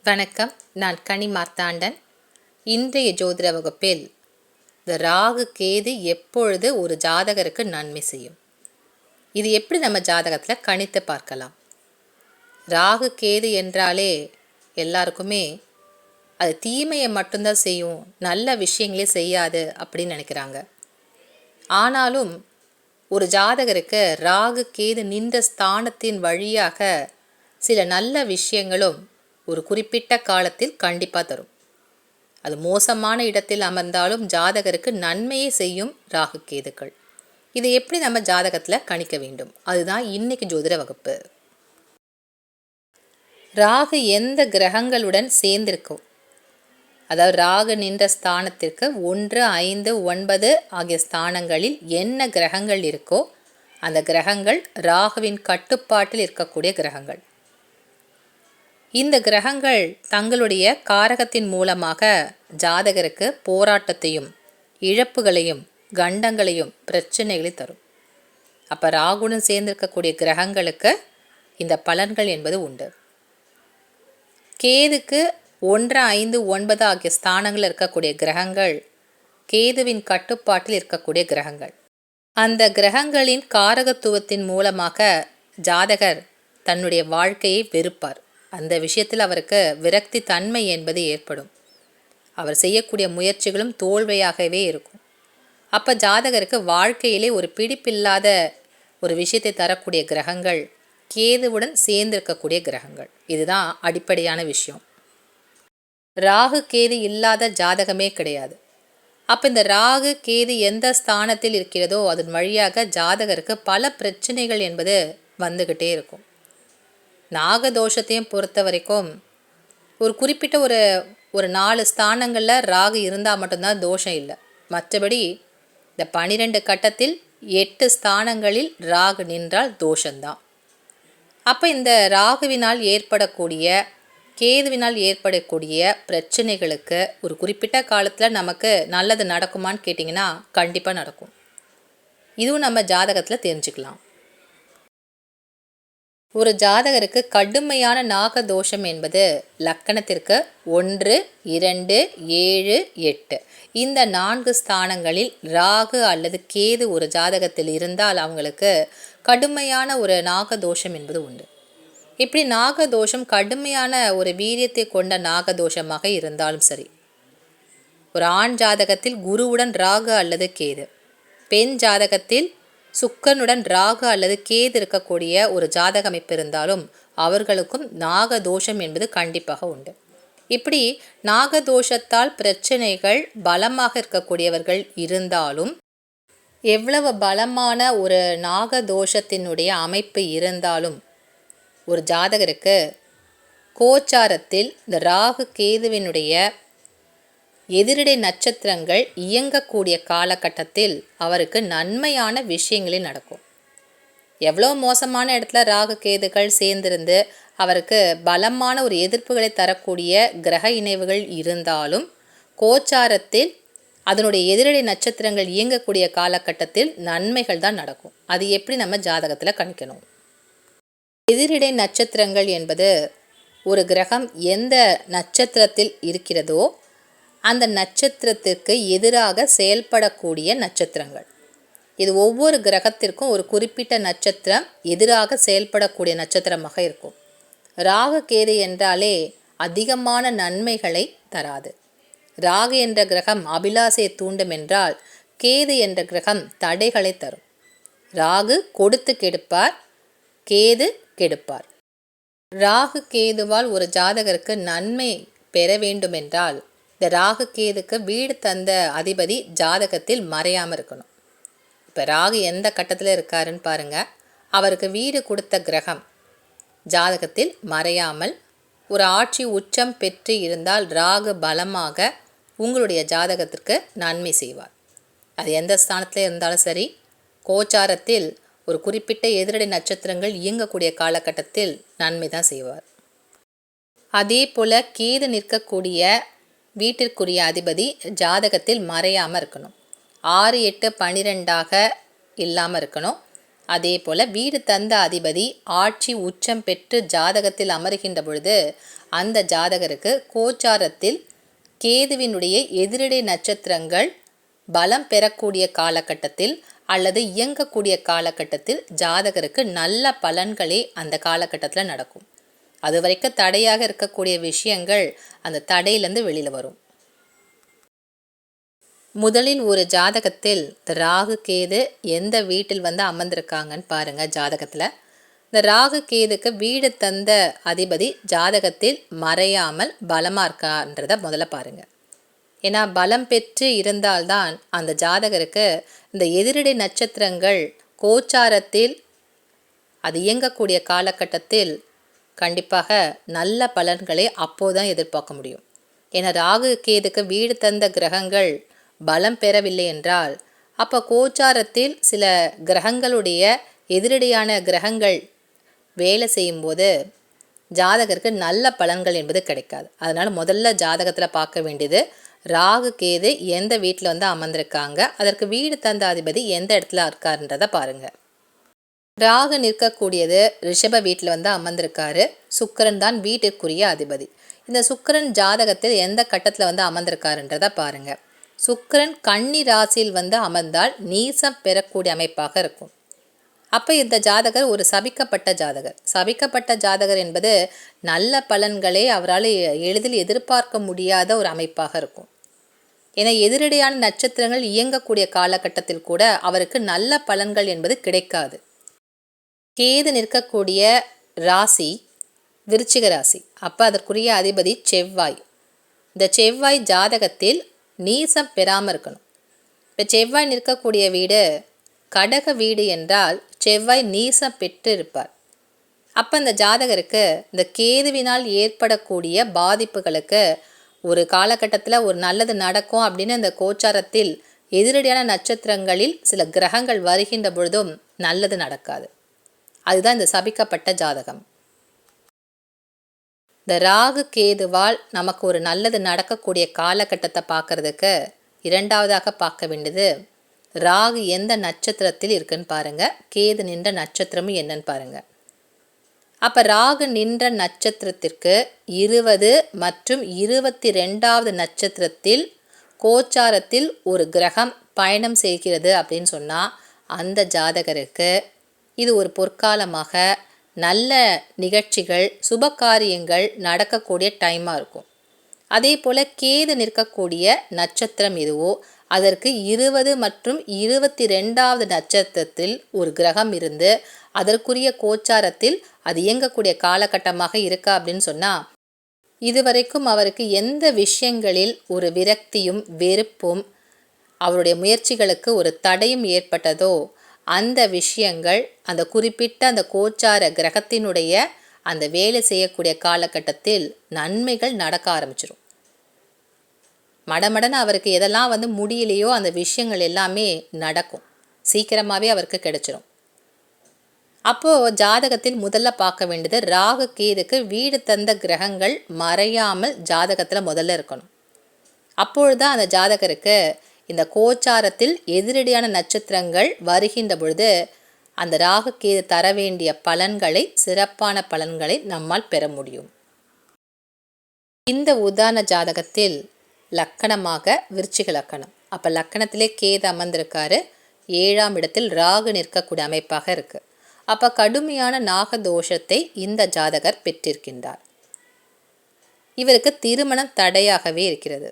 வணக்கம். நான் கனி மார்த்தாண்டன். இன்றைய ஜோதிட வகுப்பில் இந்த ராகு கேது எப்பொழுது ஒரு ஜாதகருக்கு நன்மை செய்யும், இது எப்படி நம்ம ஜாதகத்தில் கணித்து பார்க்கலாம். ராகு கேது என்றாலே எல்லாருக்குமே அது தீமையை மட்டும்தான் செய்யும், நல்ல விஷயங்களே செய்யாது அப்படின்னு நினைக்கிறாங்க. ஆனாலும் ஒரு ஜாதகருக்கு ராகு கேது நின்ற ஸ்தானத்தின் வழியாக சில நல்ல விஷயங்களும் ஒரு குறிப்பிட்ட காலத்தில் கண்டிப்பாக தரும். அது மோசமான இடத்தில் அமர்ந்தாலும் ஜாதகருக்கு நன்மையை செய்யும் ராகு கேதுக்கள். இதை எப்படி நம்ம ஜாதகத்தில் கணிக்க வேண்டும், அதுதான் இன்னைக்கு ஜோதிட வகுப்பு. ராகு எந்த கிரகங்களுடன் சேர்ந்திருக்கும், அதாவது ராகு நின்ற ஸ்தானத்திற்கு 1, 5, 9 ஆகிய ஸ்தானங்களில் என்ன கிரகங்கள் இருக்கோ அந்த கிரகங்கள் ராகுவின் கட்டுப்பாட்டில் இருக்கக்கூடிய கிரகங்கள். இந்த கிரகங்கள் தங்களுடைய காரகத்தின் மூலமாக ஜாதகருக்கு போராட்டத்தையும் இழப்புகளையும் கண்டங்களையும் பிரச்சனைகளையும் தரும். அப்போ ராகுடன் சேர்ந்திருக்கக்கூடிய கிரகங்களுக்கு இந்த பலன்கள் என்பது உண்டு. கேதுக்கு 1, 5, 9 ஆகிய ஸ்தானங்களில் இருக்கக்கூடிய கிரகங்கள் கேதுவின் கட்டுப்பாட்டில் இருக்கக்கூடிய கிரகங்கள். அந்த கிரகங்களின் காரகத்துவத்தின் மூலமாக ஜாதகர் தன்னுடைய வாழ்க்கையை வெறுப்பார். அந்த விஷயத்தில் அவருக்கு விரக்தி தன்மை என்பது ஏற்படும். அவர் செய்யக்கூடிய முயற்சிகளும் தோல்வியாகவே இருக்கும். அப்போ ஜாதகருக்கு வாழ்க்கையிலே ஒரு பிடிப்பில்லாத ஒரு விஷயத்தை தரக்கூடிய கிரகங்கள் கேதுவுடன் சேர்ந்திருக்கக்கூடிய கிரகங்கள். இதுதான் அடிப்படையான விஷயம். ராகு கேது இல்லாத ஜாதகமே கிடையாது. அப்போ இந்த ராகு கேது எந்த ஸ்தானத்தில் இருக்கிறதோ அதன் வழியாக ஜாதகருக்கு பல பிரச்சனைகள் என்பது வந்துக்கிட்டே இருக்கும். நாகதோஷத்தையும் பொறுத்த வரைக்கும் ஒரு குறிப்பிட்ட ஒரு 4 ஸ்தானங்களில் ராகு இருந்தால் மட்டும்தான் தோஷம் இல்லை. மற்றபடி இந்த 12 கட்டத்தில் 8 ஸ்தானங்களில் ராகு நின்றால் தோஷந்தான். அப்போ இந்த ராகுவினால் ஏற்படக்கூடிய கேதுவினால் ஏற்படக்கூடிய பிரச்சனைகளுக்கு ஒரு குறிப்பிட்ட காலத்தில் நமக்கு நல்லது நடக்குமான்னு கேட்டிங்கன்னா கண்டிப்பாக நடக்கும். இதுவும் நம்ம ஜாதகத்தில் தெரிஞ்சுக்கலாம். ஒரு ஜாதகருக்கு கடுமையான நாகதோஷம் என்பது லக்கணத்திற்கு 1, 2, 7, 8 இந்த 4 ஸ்தானங்களில் ராகு அல்லது கேது ஒரு ஜாதகத்தில் இருந்தால் அவங்களுக்கு கடுமையான ஒரு நாகதோஷம் என்பது உண்டு. இப்படி நாகதோஷம் கடுமையான ஒரு வீரியத்தை கொண்ட நாகதோஷமாக இருந்தாலும் சரி, ஒரு ஆண் ஜாதகத்தில் குருவுடன் ராகு அல்லது கேது, பெண் ஜாதகத்தில் சுக்கரனுடன் ராகு அல்லது கேது இருக்கக்கூடிய ஒரு ஜாதக அமைப்பு இருந்தாலும் அவர்களுக்கும் நாகதோஷம் என்பது கண்டிப்பாக உண்டு. இப்படி நாகதோஷத்தால் பிரச்சனைகள் பலமாக இருக்கக்கூடியவர்கள் இருந்தாலும், எவ்வளவு பலமான ஒரு நாகதோஷத்தினுடைய அமைப்பு இருந்தாலும் ஒரு ஜாதகருக்கு கோச்சாரத்தில் இந்த ராகு கேதுவினுடைய எதிரிடை நட்சத்திரங்கள் இயங்கக்கூடிய காலகட்டத்தில் அவருக்கு நன்மையான விஷயங்களே நடக்கும். எவ்வளோ மோசமான இடத்துல ராகு கேதுகள் சேர்ந்திருந்து அவருக்கு பலமான ஒரு எதிர்ப்புகளை தரக்கூடிய கிரக இணைவுகள் இருந்தாலும் கோச்சாரத்தில் அதனுடைய எதிரிடை நட்சத்திரங்கள் இயங்கக்கூடிய காலகட்டத்தில் நன்மைகள் தான் நடக்கும். அது எப்படி நம்ம ஜாதகத்தில் கணிக்கணும்? எதிரிடை நட்சத்திரங்கள் என்பது ஒரு கிரகம் எந்த நட்சத்திரத்தில் இருக்கிறதோ அந்த நட்சத்திரத்திற்கு எதிராக செயல்படக்கூடிய நட்சத்திரங்கள். இது ஒவ்வொரு கிரகத்திற்கும் ஒரு குறிப்பிட்ட நட்சத்திரம் எதிராக செயல்படக்கூடிய நட்சத்திரமாக இருக்கும். ராகு கேது என்றாலே அதிகமான நன்மைகளை தராது. ராகு என்ற கிரகம் அபிலாசையை தூண்டும் என்றால் கேது என்ற கிரகம் தடைகளை தரும். ராகு கொடுத்து கெடுப்பார், கேது கெடுப்பார். ராகு கேதுவால் ஒரு ஜாதகருக்கு நன்மை பெற வேண்டுமென்றால் இந்த ராகு கேதுக்கு வீடு தந்த அதிபதி ஜாதகத்தில் மறையாமல் இருக்கணும். இப்போ ராகு எந்த கட்டத்தில் இருக்காருன்னு பாருங்கள். அவருக்கு வீடு கொடுத்த கிரகம் ஜாதகத்தில் மறையாமல் ஒரு ஆட்சி உச்சம் பெற்று இருந்தால் ராகு பலமாக உங்களுடைய ஜாதகத்திற்கு நன்மை செய்வார். அது எந்த ஸ்தானத்தில் இருந்தாலும் சரி, கோச்சாரத்தில் ஒரு குறிப்பிட்ட எதிரடை நட்சத்திரங்கள் இயங்கக்கூடிய காலகட்டத்தில் நன்மை தான் செய்வார். அதே போல் கேது நிற்கக்கூடிய வீட்டிற்குரிய அதிபதி ஜாதகத்தில் மறையாமல் இருக்கணும். 6, 8, 12 இல்லாமல் இருக்கணும். அதே போல் வீடு தந்த அதிபதி ஆட்சி உச்சம் பெற்று ஜாதகத்தில் அமருகின்ற பொழுது அந்த ஜாதகருக்கு கோச்சாரத்தில் கேதுவினுடைய எதிரிடை நட்சத்திரங்கள் பலம் பெறக்கூடிய காலகட்டத்தில் அல்லது இயங்கக்கூடிய காலகட்டத்தில் ஜாதகருக்கு நல்ல பலன்களே அந்த காலகட்டத்தில் நடக்கும். அது வரைக்கும் தடையாக இருக்கக்கூடிய விஷயங்கள் அந்த தடையிலேருந்து வெளியில் வரும். முதலில் ஒரு ஜாதகத்தில் ராகு கேது எந்த வீட்டில் அமர்ந்திருக்காங்கன்னு பாருங்கள். ஜாதகத்தில் இந்த ராகு கேதுக்கு வீடு தந்த அதிபதி ஜாதகத்தில் மறையாமல் பலமாக இருக்கான்றதை முதல்ல பாருங்கள். ஏன்னா பலம் பெற்று இருந்தால்தான் அந்த ஜாதகருக்கு இந்த எதிரடை நட்சத்திரங்கள் கோச்சாரத்தில் அது இயங்கக்கூடிய காலகட்டத்தில் கண்டிப்பாக நல்ல பலன்களை அப்போதான் எதிர்பார்க்க முடியும். ஏன்னா ராகு கேதுக்கு வீடு தந்த கிரகங்கள் பலம் பெறவில்லை என்றால் அப்போ கோச்சாரத்தில் சில கிரகங்களுடைய எதிரடையான கிரகங்கள் வேலை செய்யும்போது ஜாதகருக்கு நல்ல பலன்கள் என்பது கிடைக்காது. அதனால் முதல்ல ஜாதகத்தில் பார்க்க வேண்டியது ராகு கேது எந்த வீட்டில் அமர்ந்திருக்காங்க, அதற்கு வீடு தந்த அதிபதி எந்த இடத்துல இருக்காருன்றதை பாருங்கள். ராகு நிற்கக்கூடியது ரிஷப வீட்டில் அமர்ந்திருக்காரு. சுக்கிரன் தான் வீட்டிற்குரிய அதிபதி. இந்த சுக்கிரன் ஜாதகத்தில் எந்த கட்டத்தில் அமர்ந்திருக்காருன்றதை பாருங்கள். சுக்கிரன் கன்னி ராசியில் அமர்ந்தால் நீசம் பெறக்கூடிய அமைப்பாக இருக்கும். அப்போ இந்த ஜாதகர் ஒரு சபிக்கப்பட்ட ஜாதகர். சபிக்கப்பட்ட ஜாதகர் என்பது நல்ல பலன்களை அவரால் எளிதில் எதிர்பார்க்க முடியாத ஒரு அமைப்பாக இருக்கும். ஏன்னா எதிரடையான நட்சத்திரங்கள் இயங்கக்கூடிய காலகட்டத்தில் கூட அவருக்கு நல்ல பலன்கள் என்பது கிடைக்காது. கேது நிற்கக்கூடிய ராசி விருச்சிக ராசி. அப்போ அதற்குரிய அதிபதி செவ்வாய். இந்த செவ்வாய் ஜாதகத்தில் நீசம் பெறாமல் இருக்கணும். இப்போ செவ்வாய் நிற்கக்கூடிய வீடு கடக வீடு என்றால் செவ்வாய் நீசம் பெற்று இருப்பார். அப்போ இந்த ஜாதகருக்கு இந்த கேதுவினால் ஏற்படக்கூடிய பாதிப்புகளுக்கு ஒரு காலகட்டத்தில் ஒரு நல்லது நடக்கும் அப்படின்னு இந்த கோச்சாரத்தில் எதிரடியான நட்சத்திரங்களில் சில கிரகங்கள் வருகின்ற பொழுதும் நல்லது நடக்காது. அதுதான் இந்த சபிக்கப்பட்ட ஜாதகம். இந்த ராகு கேதுவால் நமக்கு ஒரு நல்லது நடக்கக்கூடிய காலகட்டத்தை பார்க்கறதுக்கு இரண்டாவதாக பார்க்க வேண்டியது ராகு எந்த நட்சத்திரத்தில் இருக்குன்னு பாருங்கள், கேது நின்ற நட்சத்திரமும் என்னன்னு பாருங்கள். அப்போ ராகு நின்ற நட்சத்திரத்திற்கு 20 மற்றும் 22வது நட்சத்திரத்தில் கோச்சாரத்தில் ஒரு கிரகம் பயணம் செய்கிறது அப்படின்னு சொன்னால் அந்த ஜாதகருக்கு இது ஒரு பொற்காலமாக நல்ல நிகழ்ச்சிகள் சுபகாரியங்கள் நடக்கக்கூடிய டைமாக இருக்கும். அதே போல் கேது நிற்கக்கூடிய நட்சத்திரம் எதுவோ அதற்கு 20 மற்றும் 22வது நட்சத்திரத்தில் ஒரு கிரகம் இருந்து அதற்குரிய கோச்சாரத்தில் அது இயங்கக்கூடிய காலகட்டமாக இருக்கா அப்படின்னு சொன்னால் இதுவரைக்கும் அவருக்கு எந்த விஷயங்களில் ஒரு விரக்தியும் வெறுப்பும் அவருடைய முயற்சிகளுக்கு ஒரு தடையும் ஏற்பட்டதோ அந்த விஷயங்கள் அந்த குறிப்பிட்ட அந்த கோச்சார கிரகத்தினுடைய அந்த வேலை செய்யக்கூடிய காலகட்டத்தில் நன்மைகள் நடக்க ஆரம்பிச்சிடும். மடமடன்னு அவருக்கு எதெல்லாம் முடியலையோ அந்த விஷயங்கள் எல்லாமே நடக்கும், சீக்கிரமாகவே அவருக்கு கிடைச்சிடும். அப்போது ஜாதகத்தில் முதல்ல பார்க்க வேண்டியது ராகு கேதுக்கு வீடு தந்த கிரகங்கள் மறையாமல் ஜாதகத்தில் முதல்ல இருக்கணும். அப்பொழுதுதான் அந்த ஜாதகருக்கு இந்த கோச்சாரத்தில் எதிரடியான நட்சத்திரங்கள் வருகின்ற பொழுது அந்த ராகு கேது தர வேண்டிய பலன்களை சிறப்பான பலன்களை நம்மால் பெற முடியும். இந்த உதாரண ஜாதகத்தில் லக்கணமாக விருச்சிக லக்கணம். அப்போ லக்கணத்திலே கேது அமர்ந்திருக்காரு. 7ஆம் இடத்தில் ராகு நிற்கக்கூடிய அமைப்பாக இருக்குது. அப்போ கடுமையான நாகதோஷத்தை இந்த ஜாதகர் பெற்றிருக்கின்றார். இவருக்கு திருமணம் தடையாகவே இருக்கிறது.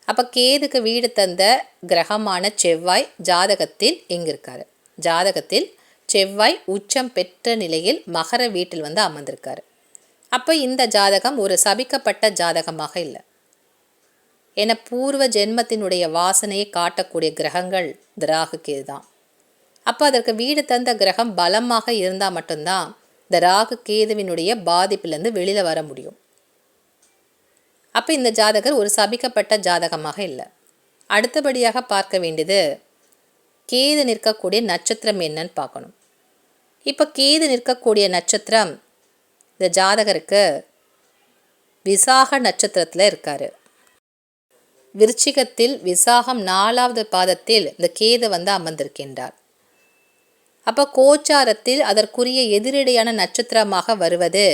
அப்போ கேதுக்கு வீடு தந்த கிரகமான செவ்வாய் ஜாதகத்தில் எங்கே இருக்காரு? ஜாதகத்தில் செவ்வாய் உச்சம் பெற்ற நிலையில் மகர வீட்டில் அமர்ந்திருக்காரு. அப்போ இந்த ஜாதகம் ஒரு சபிக்கப்பட்ட ஜாதகமாக இல்லை. என பூர்வ ஜென்மத்தினுடைய வாசனையை காட்டக்கூடிய கிரகங்கள் ராகு கேது தான். அப்போ அதற்கு வீடு தந்த கிரகம் பலமாக இருந்தால் மட்டும்தான் இந்த ராகு கேதுவினுடைய பாதிப்பிலேருந்து வெளியில் வர முடியும். அப்போ இந்த ஜாதகர் ஒரு சபிக்கப்பட்ட ஜாதகமாக இல்லை. அடுத்தபடியாக பார்க்க வேண்டியது கேது நிற்கக்கூடிய நட்சத்திரம் என்னன்னு பார்க்கணும். இப்போ கேது நிற்கக்கூடிய நட்சத்திரம் இந்த ஜாதகருக்கு விசாக நட்சத்திரத்தில் இருக்கார். விருச்சிகத்தில் விசாகம் 4வது பாதத்தில் இந்த கேது அமர்ந்திருக்கின்றார். அப்போ கோச்சாரத்தில் அதற்குரிய எதிரடையான நட்சத்திரமாக வருவது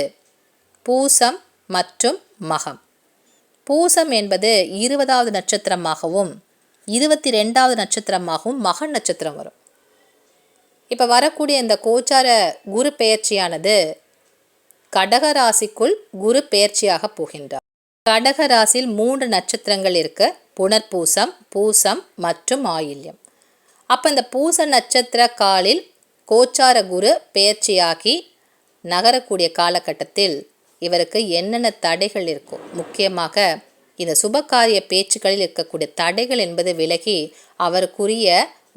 பூசம் மற்றும் மகம். பூசம் என்பது 20வது நட்சத்திரமாகவும் 22வது நட்சத்திரமாகவும் மக நட்சத்திரம் வரும். இப்போ வரக்கூடிய இந்த கோச்சார குரு பெயர்ச்சியானது கடக ராசிக்குள் குரு பெயர்ச்சியாக போகின்றார். கடக ராசியில் 3 நட்சத்திரங்கள் இருக்கு. புனர்பூசம், பூசம் மற்றும் ஆயில்யம். அப்போ இந்த பூச நட்சத்திர காலில் கோச்சார குரு பெயர்ச்சியாகி நகரக்கூடிய காலகட்டத்தில் இவருக்கு என்னென்ன தடைகள் இருக்கும், முக்கியமாக இந்த சுபகாரிய பேச்சுக்களில் இருக்கக்கூடிய தடைகள் என்பது விலகி அவருக்குரிய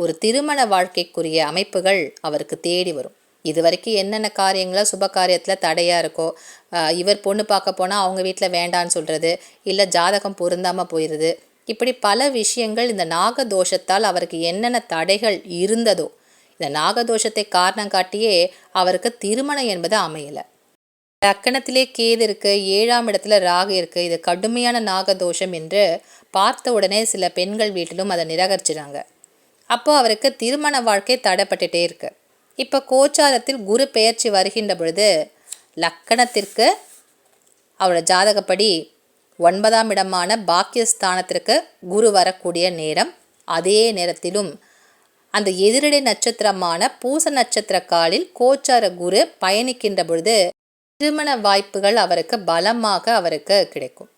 ஒரு திருமண வாழ்க்கைக்குரிய அமைப்புகள் அவருக்கு தேடி வரும். இது வரைக்கும் என்னென்ன காரியங்களோ சுப காரியத்தில் தடையாக இருக்கோ, இவர் பொண்ணு பார்க்க போனால் அவங்க வீட்டில் வேண்டான்னு சொல்கிறது, இல்லை ஜாதகம் பொருந்தாமல் போயிடுது, இப்படி பல விஷயங்கள் இந்த நாகதோஷத்தால் அவருக்கு என்னென்ன தடைகள் இருந்ததோ, இந்த நாகதோஷத்தை காரணம் காட்டியே அவருக்கு திருமணம் என்பது அமையலை. லக்கணத்திலே கேது இருக்குது, 7ஆம் இடத்துல ராகு இருக்குது. இது கடுமையான நாகதோஷம் என்று பார்த்த உடனே சில பெண்கள் வீட்டிலும் அதை நிராகரிச்சிடாங்க. அப்போ அவருக்கு திருமண வாழ்க்கை தடைப்பட்டுட்டே இருக்கு. இப்போ கோச்சாரத்தில் குரு பெயர்ச்சி வருகின்ற பொழுது லக்கணத்திற்கு அவரோட ஜாதகப்படி 9ஆம் இடமான பாக்கியஸ்தானத்திற்கு குரு வரக்கூடிய நேரம். அதே நேரத்திலும் அந்த எதிரடை நட்சத்திரமான பூச நட்சத்திர காலில் கோச்சார குரு பயணிக்கின்ற பொழுது திருமண வாய்ப்புகள் அவருக்கு பலமாக அவருக்கு கிடைக்கும்.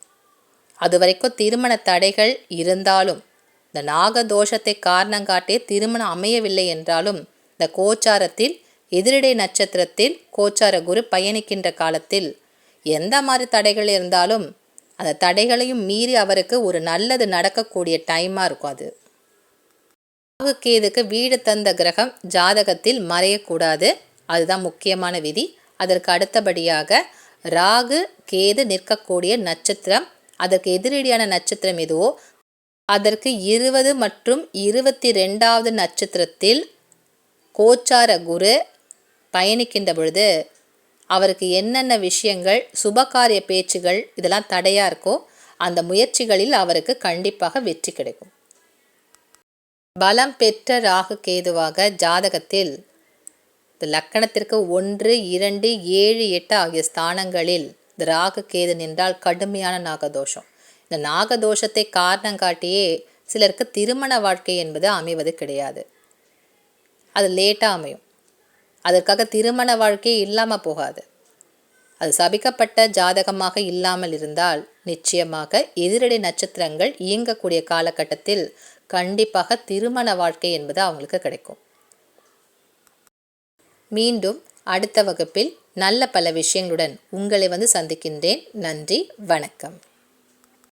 அது வரைக்கும் திருமண தடைகள் இருந்தாலும், இந்த நாகதோஷத்தை காரணம் காட்டி திருமணம் அமையவில்லை என்றாலும், இந்த கோச்சாரத்தில் எதிரடை நட்சத்திரத்தில் கோச்சார குரு பயணிக்கின்ற காலத்தில் எந்த மாதிரி தடைகள் இருந்தாலும் அந்த தடைகளையும் மீறி அவருக்கு ஒரு நல்லது நடக்கக்கூடிய டைமாக இருக்கும். அது ராகு கேதுக்கு வீடு தந்த கிரகம் ஜாதகத்தில் மறையக்கூடாது, அதுதான் முக்கியமான விதி. அதற்கு அடுத்தபடியாக ராகு கேது நிற்கக்கூடிய நட்சத்திரம், அதற்கு எதிரடியான நட்சத்திரம் எதுவோ அதற்கு 20 மற்றும் 22வது நட்சத்திரத்தில் கோச்சார குரு பயணிக்கின்ற பொழுது அவருக்கு என்னென்ன விஷயங்கள் சுபகாரிய பேச்சுகள் இதெல்லாம் தடையாக இருக்கோ அந்த முயற்சிகளில் அவருக்கு கண்டிப்பாக வெற்றி கிடைக்கும். பலம் பெற்ற ராகு கேதுவாக ஜாதகத்தில் இந்த லக்கணத்திற்கு 1, 2, 7, 8 ஆகிய ஸ்தானங்களில் இந்த ராகு கேது நின்றால் கடுமையான நாகதோஷம். இந்த நாகதோஷத்தை காரணம் காட்டியே சிலருக்கு திருமண வாழ்க்கை என்பது அமைவது கிடையாது. அது லேட்டாக அமையும். அதற்காக திருமண வாழ்க்கை இல்லாமல் போகாது. அது சபிக்கப்பட்ட ஜாதகமாக இல்லாமல் இருந்தால் நிச்சயமாக எதிரடை நட்சத்திரங்கள் இயங்கக்கூடிய காலகட்டத்தில் கண்டிப்பாக திருமண வாழ்க்கை என்பது அவங்களுக்கு கிடைக்கும். மீண்டும் அடுத்த வகுப்பில் நல்ல பல விஷயங்களுடன் உங்களை சந்திக்கின்றேன். நன்றி, வணக்கம்.